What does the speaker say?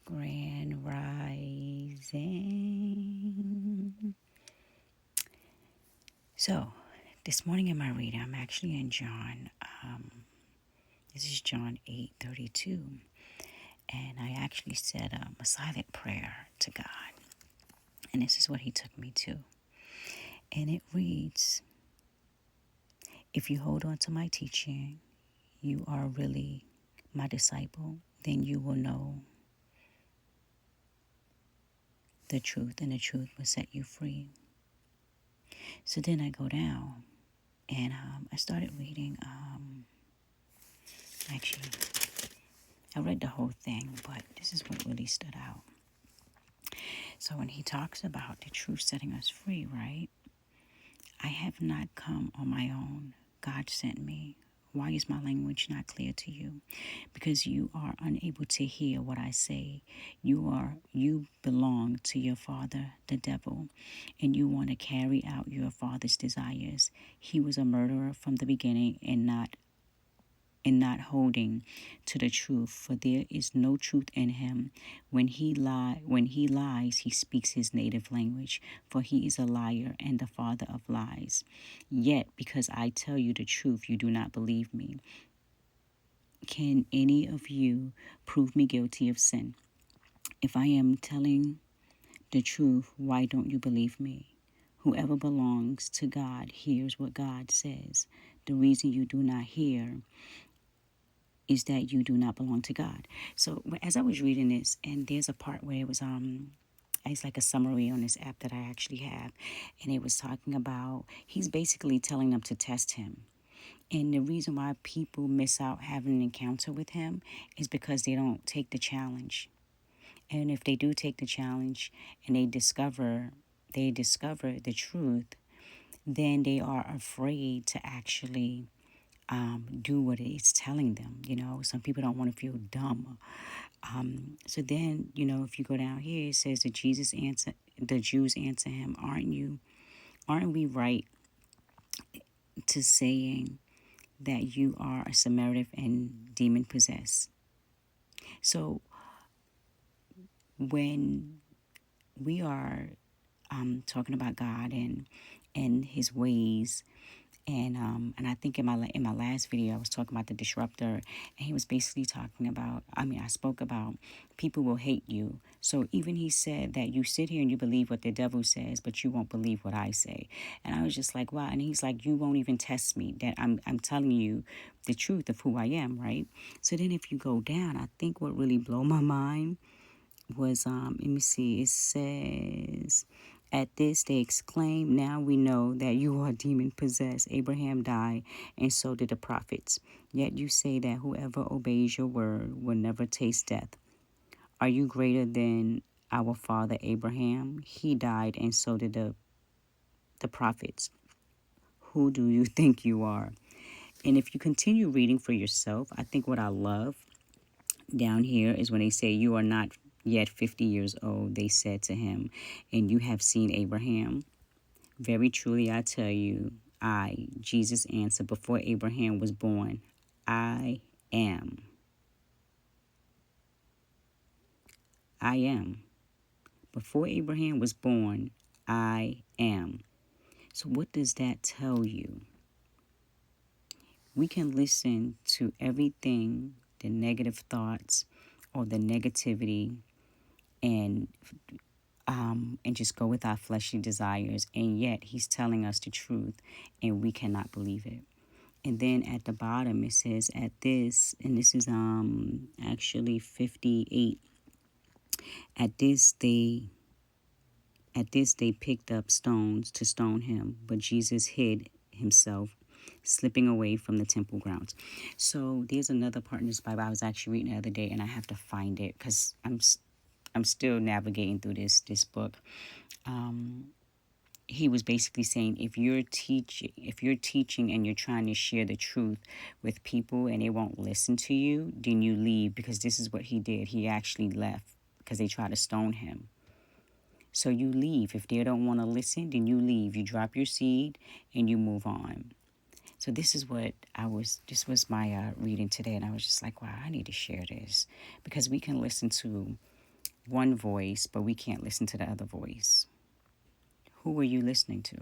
Grand Rising. So, this morning in my reading, I'm actually in John. This is John 8:32, and I actually said a silent prayer to God, and this is what He took me to, and it reads: "If you hold on to my teaching, you are really my disciple. Then you will know the truth, and the truth will set you free." So then I go down, and I started reading. Actually, I read the whole thing, but this is what really stood out. So when he talks about the truth setting us free, right? I have not come on my own. God sent me. Why is my language not clear to you? Because you are unable to hear what I say. You belong to your father, the devil, and you want to carry out your father's desires. He was a murderer from the beginning and not holding to the truth, for there is no truth in him. When he lies, he speaks his native language, for he is a liar and the father of lies. Yet, because I tell you the truth, you do not believe me. Can any of you prove me guilty of sin? If I am telling the truth, why don't you believe me? Whoever belongs to God hears what God says. The reason you do not hear is that you do not belong to God. So as I was reading this, and there's a part where it was it's like a summary on this app that I actually have, and it was talking about he's basically telling them to test him. And the reason why people miss out having an encounter with him is because they don't take the challenge. And if they do take the challenge and they discover the truth, then they are afraid to actually do what it's telling them. Some people don't want to feel dumb. So then, if you go down here, it says the Jews answer him, aren't we right to saying that you are a Samaritan and demon possessed? So when we are talking about God and his ways, and I think in my last video I was talking about the disruptor, and he was basically talking about. I spoke about people will hate you. So even he said that you sit here and you believe what the devil says, but you won't believe what I say. And I was just like, wow. And he's like, you won't even test me. That I'm telling you the truth of who I am, right? So then if you go down, I think what really blew my mind was let me see. It says, at this they exclaimed, now we know that you are demon possessed. Abraham died, and so did the prophets. Yet you say that whoever obeys your word will never taste death. Are you greater than our father Abraham? He died, and so did the prophets. Who do you think you are? And if you continue reading for yourself, I think what I love down here is when they say, you are not yet 50 years old, they said to him, and you have seen Abraham. Very truly I tell you, Jesus answered, before Abraham was born, I am. I am. Before Abraham was born, I am. So what does that tell you? We can listen to everything, the negative thoughts or the negativity, and just go with our fleshly desires, and yet he's telling us the truth and we cannot believe it. And then at the bottom it says, at this, and this is actually 58, at this they picked up stones to stone him, but Jesus hid himself, slipping away from the temple grounds. So there's another part in this Bible I was actually reading the other day, and I have to find it because I'm still navigating through this book. He was basically saying, if you're teaching and you're trying to share the truth with people and they won't listen to you, then you leave, because this is what he did. He actually left because they tried to stone him. So you leave. If they don't want to listen, then you leave. You drop your seed and you move on. So this was my reading today, and I was just like, wow, I need to share this, because we can listen to one voice, but we can't listen to the other voice. Who are you listening to?